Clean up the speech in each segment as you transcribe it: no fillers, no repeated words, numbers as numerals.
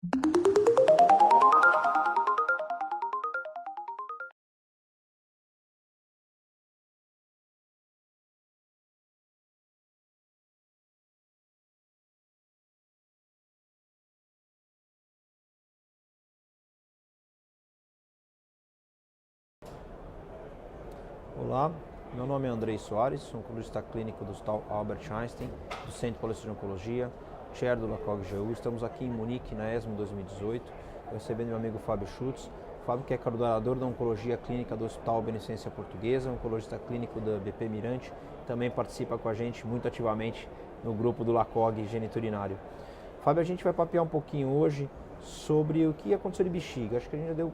Olá, meu nome é Andrei Soares, sou oncologista clínico do Hospital Albert Einstein, do Centro Paulista de Oncologia, chair do LACOG-GU. Estamos aqui em Munique, na ESMO 2018, recebendo meu amigo Fábio Schutz. Fábio, que é coordenador da Oncologia Clínica do Hospital Beneficência Portuguesa, oncologista clínico da BP Mirante, também participa com a gente muito ativamente no grupo do LACOG Geniturinário. Fábio, a gente vai papear um pouquinho hoje sobre o que aconteceu de bexiga. Acho que a gente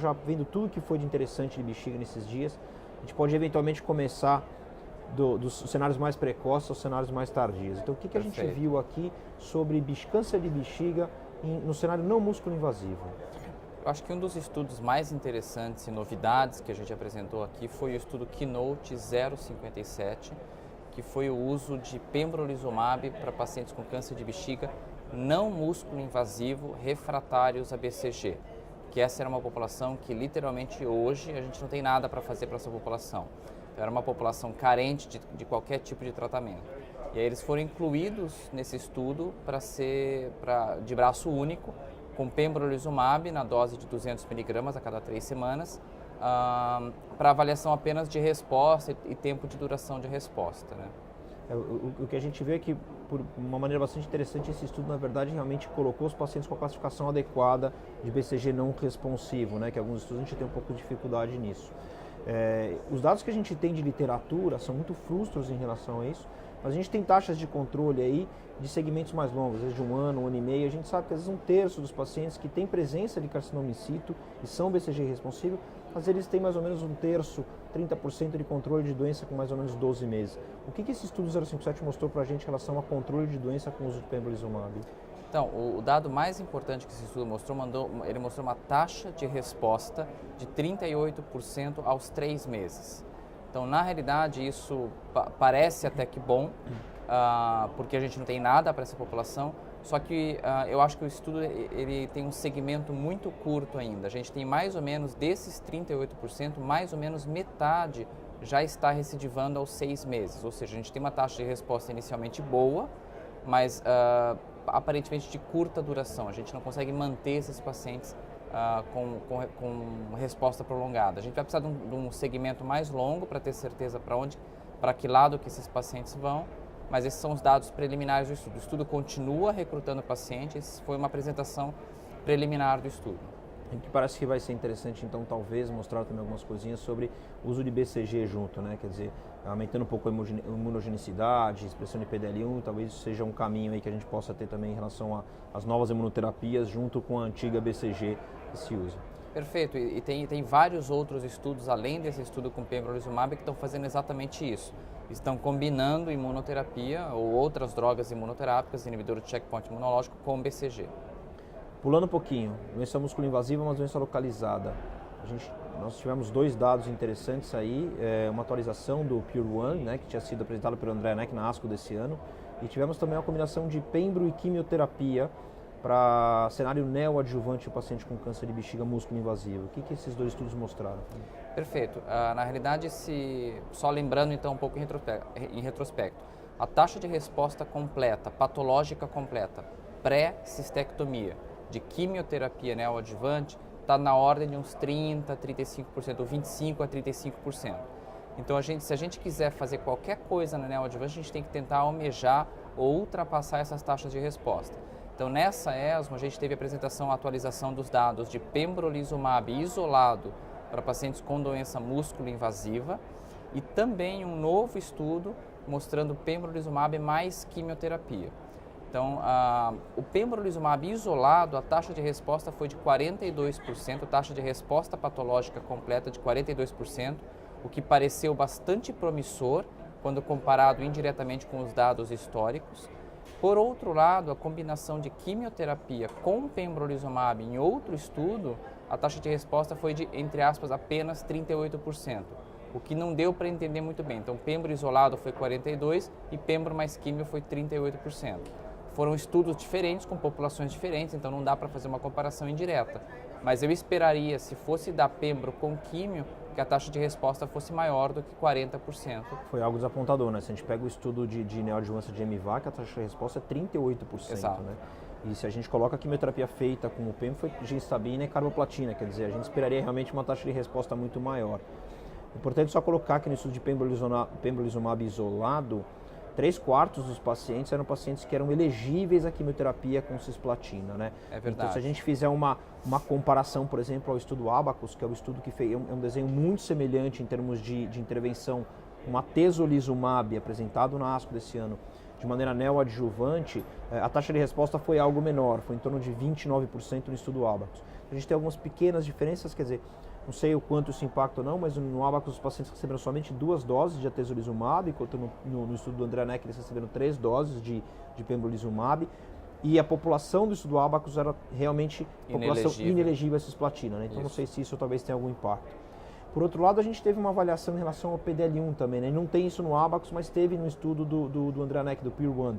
já vendo tudo que foi de interessante de bexiga nesses dias. A gente pode eventualmente começar dos cenários mais precoces aos cenários mais tardios. Então, o que a gente viu aqui sobre câncer de bexiga no cenário não músculo invasivo? Eu acho que um dos estudos mais interessantes e novidades que a gente apresentou aqui foi o estudo Keynote 057, que foi o uso de pembrolizumab para pacientes com câncer de bexiga não músculo invasivo refratários a BCG, que essa era uma população que literalmente hoje a gente não tem nada para fazer para essa população. Então, era uma população carente de qualquer tipo de tratamento. E aí eles foram incluídos nesse estudo de braço único, com pembrolizumab na dose de 200 mg a cada 3 semanas, para avaliação apenas de resposta e tempo de duração de resposta, né? O que a gente vê é que, por uma maneira bastante interessante, esse estudo, na verdade, realmente colocou os pacientes com a classificação adequada de BCG não responsivo, né? Que alguns estudos a gente tem um pouco de dificuldade nisso. Os dados que a gente tem de literatura são muito frustros em relação a isso, mas a gente tem taxas de controle aí de segmentos mais longos, às vezes de um ano e meio. A gente sabe que às vezes 1/3 dos pacientes que têm presença de carcinoma in situ e são BCG responsivos, mas eles têm mais ou menos 1/3, 30% de controle de doença com mais ou menos 12 meses. O que esse estudo 057 mostrou para a gente em relação a controle de doença com o uso de pembrolizumab? Então, o dado mais importante que esse estudo mostrou, ele mostrou uma taxa de resposta de 38% aos 3 meses. Então, na realidade, isso parece até que bom, porque a gente não tem nada para essa população, só que eu acho que o estudo ele tem um segmento muito curto ainda. A gente tem mais ou menos, desses 38%, mais ou menos metade já está recidivando aos 6 meses. Ou seja, a gente tem uma taxa de resposta inicialmente boa, mas aparentemente de curta duração. A gente não consegue manter esses pacientes com resposta prolongada. A gente vai precisar de um segmento mais longo para ter certeza para que lado que esses pacientes vão, mas esses são os dados preliminares do estudo. O estudo continua recrutando pacientes, foi uma apresentação preliminar do estudo. E que parece que vai ser interessante, então, talvez mostrar também algumas coisinhas sobre o uso de BCG junto, né? Quer dizer, aumentando um pouco a imunogenicidade, expressão de PDL1, talvez isso seja um caminho aí que a gente possa ter também em relação às novas imunoterapias junto com a antiga BCG que se usa. Perfeito, e tem vários outros estudos, além desse estudo com pembrolizumab, que estão fazendo exatamente isso. Estão combinando imunoterapia ou outras drogas imunoterápicas, inibidor de checkpoint imunológico, com BCG. Pulando um pouquinho, doença músculo-invasiva, uma doença localizada. Nós tivemos 2 dados interessantes aí, uma atualização do PURE-1, né, que tinha sido apresentado pelo André Neck na ASCO desse ano, e tivemos também uma combinação de pembro e quimioterapia para cenário neoadjuvante do paciente com câncer de bexiga músculo-invasivo. O que esses 2 estudos mostraram? Perfeito. Na realidade, só lembrando então um pouco em retrospecto, a taxa de resposta completa, patológica completa, pré-cistectomia, de quimioterapia neoadjuvante, está na ordem de uns 30%, 35%, ou 25% a 35%. Então, se a gente quiser fazer qualquer coisa na neoadjuvante, a gente tem que tentar almejar ou ultrapassar essas taxas de resposta. Então, nessa ESMO, a gente teve a atualização dos dados de pembrolizumab isolado para pacientes com doença músculo-invasiva e também um novo estudo mostrando pembrolizumab mais quimioterapia. Então, o pembrolizumab isolado, a taxa de resposta foi de 42%, taxa de resposta patológica completa de 42%, o que pareceu bastante promissor quando comparado indiretamente com os dados históricos. Por outro lado, a combinação de quimioterapia com pembrolizumab em outro estudo, a taxa de resposta foi de, entre aspas, apenas 38%, o que não deu para entender muito bem. Então, pembro isolado foi 42% e pembro mais quimio foi 38%. foram estudos diferentes, com populações diferentes, então não dá para fazer uma comparação indireta. Mas eu esperaria, se fosse dar pembro com químio, que a taxa de resposta fosse maior do que 40%. Foi algo desapontador, né? Se a gente pega o estudo de neoadjuvância de MVAC, a taxa de resposta é 38%. Exato. Né? E se a gente coloca a quimioterapia feita com o pembro, foi gemcitabina e carboplatina, quer dizer, a gente esperaria realmente uma taxa de resposta muito maior. É importante só colocar que no estudo de pembrolizumab isolado, 3/4 dos pacientes eram pacientes que eram elegíveis à quimioterapia com cisplatina, né? É verdade. Então, se a gente fizer uma comparação, por exemplo, ao estudo Abacus, que é o estudo que fez, é um desenho muito semelhante em termos de intervenção, com atezolizumab, apresentado na ASCO desse ano, de maneira neoadjuvante, a taxa de resposta foi algo menor, foi em torno de 29% no estudo Abacus. A gente tem algumas pequenas diferenças, quer dizer, não sei o quanto isso impacta ou não, mas no Abacus os pacientes receberam somente 2 doses de atezolizumab, enquanto no estudo do André Neck eles receberam 3 doses de pembrolizumab. E a população do estudo Abacus era realmente população inelegível a cisplatina, né? Então isso. Não sei se isso talvez tenha algum impacto. Por outro lado, a gente teve uma avaliação em relação ao PDL1 também, né? Não tem isso no Abacus, mas teve no estudo do André Neck, do Pier 1,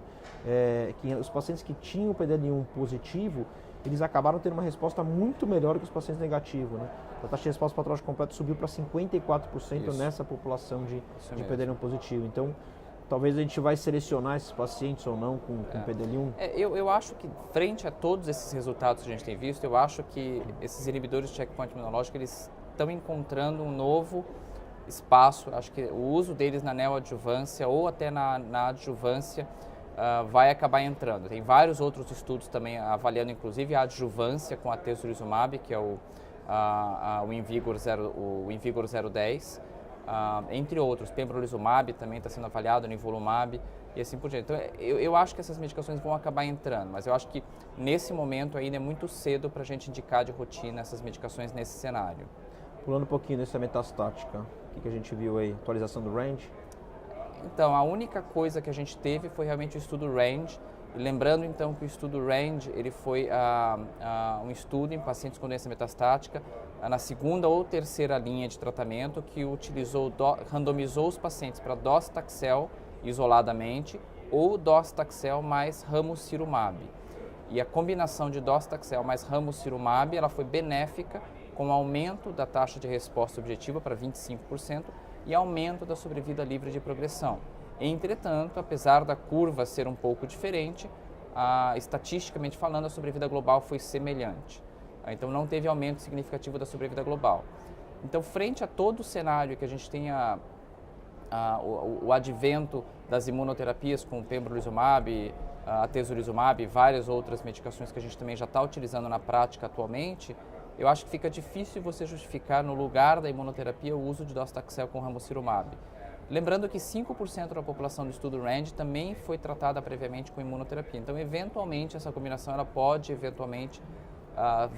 que os pacientes que tinham o PDL1 positivo, eles acabaram tendo uma resposta muito melhor que os pacientes negativos, né? A taxa de resposta patológica completa subiu para 54% isso. Nessa população de PDL1 positivo. Então, talvez a gente vai selecionar esses pacientes ou não com PDL1. Eu acho que, frente a todos esses resultados que a gente tem visto, eu acho que esses inibidores de checkpoint imunológico, eles estão encontrando um novo espaço. Acho que o uso deles na neoadjuvância ou até na adjuvância vai acabar entrando. Tem vários outros estudos também avaliando, inclusive, a adjuvância com a atezolizumab, que é o Invigor 010, entre outros. Pembrolizumab também está sendo avaliado, nivolumab e assim por diante. Então, eu acho que essas medicações vão acabar entrando, mas eu acho que nesse momento ainda é muito cedo para a gente indicar de rotina essas medicações nesse cenário. Pulando um pouquinho nessa metastática, o que a gente viu aí? Atualização do range? Então, a única coisa que a gente teve foi realmente o estudo range. E lembrando então que o estudo range ele foi um estudo em pacientes com doença metastática na segunda ou terceira linha de tratamento que randomizou os pacientes para docetaxel isoladamente ou docetaxel mais ramucirumab. E a combinação de docetaxel mais ramucirumab ela foi benéfica com aumento da taxa de resposta objetiva para 25% e aumento da sobrevida livre de progressão. Entretanto, apesar da curva ser um pouco diferente, estatisticamente falando, a sobrevida global foi semelhante. Então, não teve aumento significativo da sobrevida global. Então, frente a todo o cenário que a gente tenha o advento das imunoterapias com pembrolizumab, atezolizumab e várias outras medicações que a gente também já está utilizando na prática atualmente, eu acho que fica difícil você justificar no lugar da imunoterapia o uso de docetaxel com ramucirumab. Lembrando que 5% da população do estudo RANGE também foi tratada previamente com imunoterapia. Então, eventualmente, essa combinação ela pode eventualmente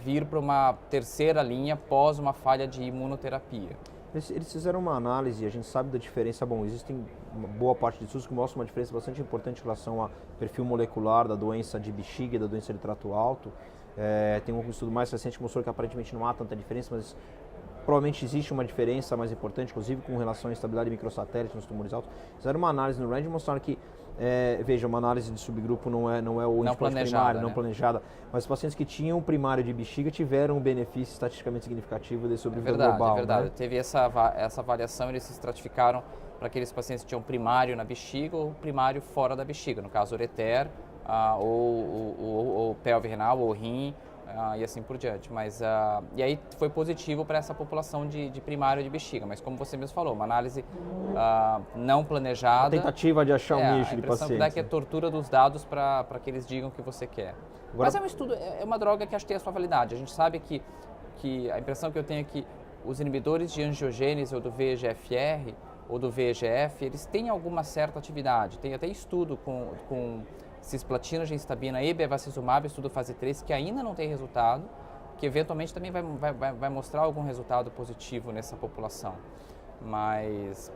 vir para uma terceira linha após uma falha de imunoterapia. Eles fizeram uma análise, a gente sabe da diferença, bom, existem uma boa parte de estudos que mostram uma diferença bastante importante em relação ao perfil molecular da doença de bexiga e da doença de trato alto. Tem um estudo mais recente que mostrou que aparentemente não há tanta diferença, mas provavelmente existe uma diferença mais importante, inclusive com relação à estabilidade microsatélite nos tumores altos. Fizeram uma análise no RANGE e mostraram que, veja, uma análise de subgrupo não é o endpoint primário, não planejada, mas os pacientes que tinham primário de bexiga tiveram um benefício estatisticamente significativo de sobrevida global. É verdade. Né? Teve essa avaliação, eles se estratificaram para aqueles pacientes que tinham primário na bexiga ou primário fora da bexiga, no caso ureter, ou pelve renal, ou rim, e assim por diante. Mas, e aí foi positivo para essa população de primário de bexiga, mas como você mesmo falou, uma análise não planejada. A tentativa de achar um nicho de pacientes. A impressão que dá que é tortura dos dados para que eles digam o que você quer. Agora, mas é um estudo, é uma droga que acho que tem a sua validade. A gente sabe que a impressão que eu tenho é que os inibidores de angiogênese ou do VEGFR ou do VEGF, eles têm alguma certa atividade. Tem até estudo com cisplatina, gemcitabina e bevacizumab, estudo fase 3, que ainda não tem resultado, que eventualmente também vai mostrar algum resultado positivo nessa população. Mas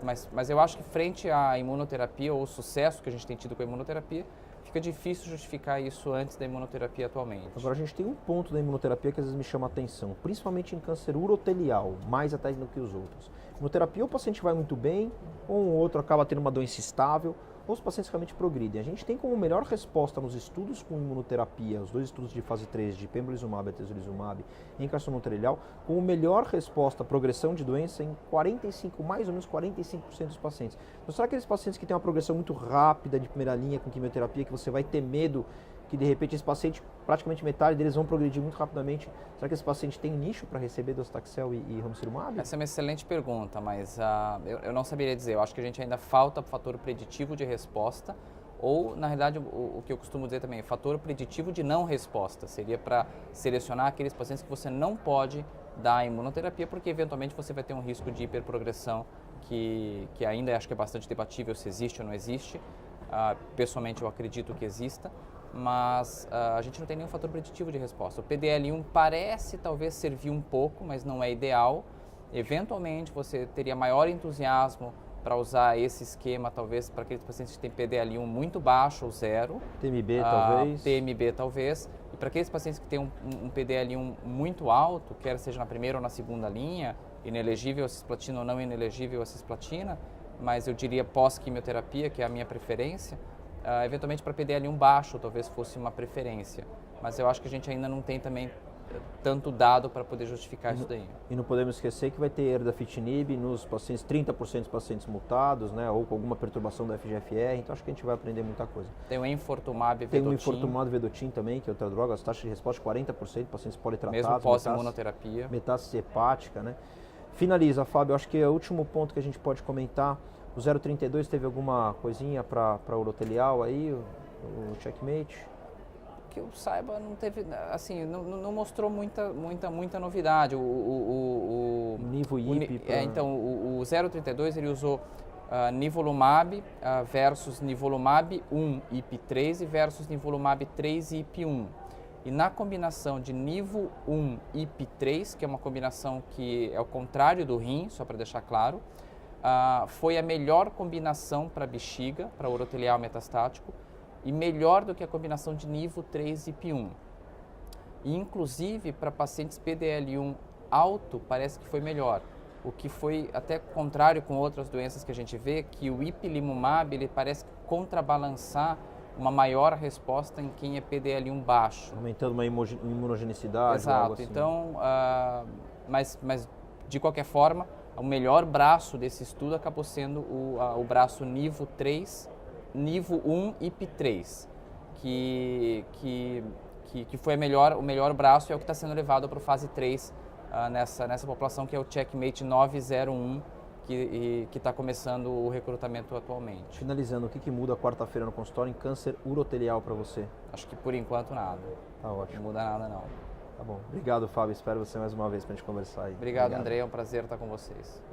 eu acho que frente à imunoterapia ou o sucesso que a gente tem tido com a imunoterapia, fica difícil justificar isso antes da imunoterapia atualmente. Agora a gente tem um ponto da imunoterapia que às vezes me chama a atenção, principalmente em câncer urotelial, mais até do que os outros. Imunoterapia, o paciente vai muito bem, ou um outro acaba tendo uma doença estável, ou os pacientes realmente progridem. A gente tem como melhor resposta nos estudos com imunoterapia, os 2 estudos de fase 3 de pembrolizumab e atezolizumab em carcinoma urothelial, como melhor resposta à progressão de doença em mais ou menos 45% dos pacientes. Então, será que aqueles pacientes que têm uma progressão muito rápida de primeira linha com quimioterapia, que você vai ter medo que de repente esse paciente, praticamente metade deles vão progredir muito rapidamente, será que esse paciente tem nicho para receber docetaxel e ramucirumab? Essa é uma excelente pergunta, mas eu não saberia dizer. Eu acho que a gente ainda falta fator preditivo de resposta, ou, na realidade, o que eu costumo dizer também, fator preditivo de não resposta. Seria para selecionar aqueles pacientes que você não pode dar imunoterapia, porque eventualmente você vai ter um risco de hiperprogressão que ainda acho que é bastante debatível se existe ou não existe. Pessoalmente, eu acredito que exista. Mas a gente não tem nenhum fator preditivo de resposta. O PDL1 parece talvez servir um pouco, mas não é ideal. Eventualmente você teria maior entusiasmo para usar esse esquema, talvez para aqueles pacientes que têm PDL1 muito baixo ou zero. TMB talvez. TMB talvez. E para aqueles pacientes que têm um PDL1 muito alto, quer seja na primeira ou na segunda linha, inelegível a cisplatina ou não inelegível a cisplatina, mas eu diria pós-quimioterapia, que é a minha preferência, eventualmente para PDL1 baixo talvez fosse uma preferência, mas eu acho que a gente ainda não tem também tanto dado para poder justificar isso daí. E não podemos esquecer que vai ter erdafitinib nos pacientes, 30% dos pacientes mutados, né, ou com alguma perturbação da FGFR, então acho que a gente vai aprender muita coisa. Tem o enfortumab vedotin. Tem o enfortumab vedotin também, que é outra droga, as taxas de resposta de 40%, pacientes politratados. Mesmo pós-imunoterapia. Metástase hepática, né. Finaliza, Fábio, acho que é o último ponto que a gente pode comentar. O 032 teve alguma coisinha para urothelial aí, o checkmate? Que eu saiba, não teve, assim, não mostrou muita novidade. O Nivo IP. Então, o 032 ele usou nivolumab versus nivolumab 1 IP3 versus nivolumab 3 IP1. E na combinação de nivo 1 IP3, que é uma combinação que é o contrário do rim, só para deixar claro, foi a melhor combinação para bexiga, para urothelial metastático, e melhor do que a combinação de nivo 3 e IP1. E, inclusive, para pacientes PDL1 alto, parece que foi melhor. O que foi até contrário com outras doenças que a gente vê, que o ipilimumab ele parece contrabalançar uma maior resposta em quem é PDL1 baixo. Aumentando uma imunogenicidade. Exato. Algo assim. Então, mas de qualquer forma, o melhor braço desse estudo acabou sendo o braço nivo 3, nivo 1 IP3, que foi o melhor braço e é o que está sendo levado para a fase 3 nessa população, que é o Checkmate 901, que está começando o recrutamento atualmente. Finalizando, o que muda quarta-feira no consultório em câncer urotelial para você? Acho que por enquanto nada. Tá ótimo. Não muda nada não. Tá bom. Obrigado, Fábio. Espero você mais uma vez para a gente conversar aí. Obrigado, André. É um prazer estar com vocês.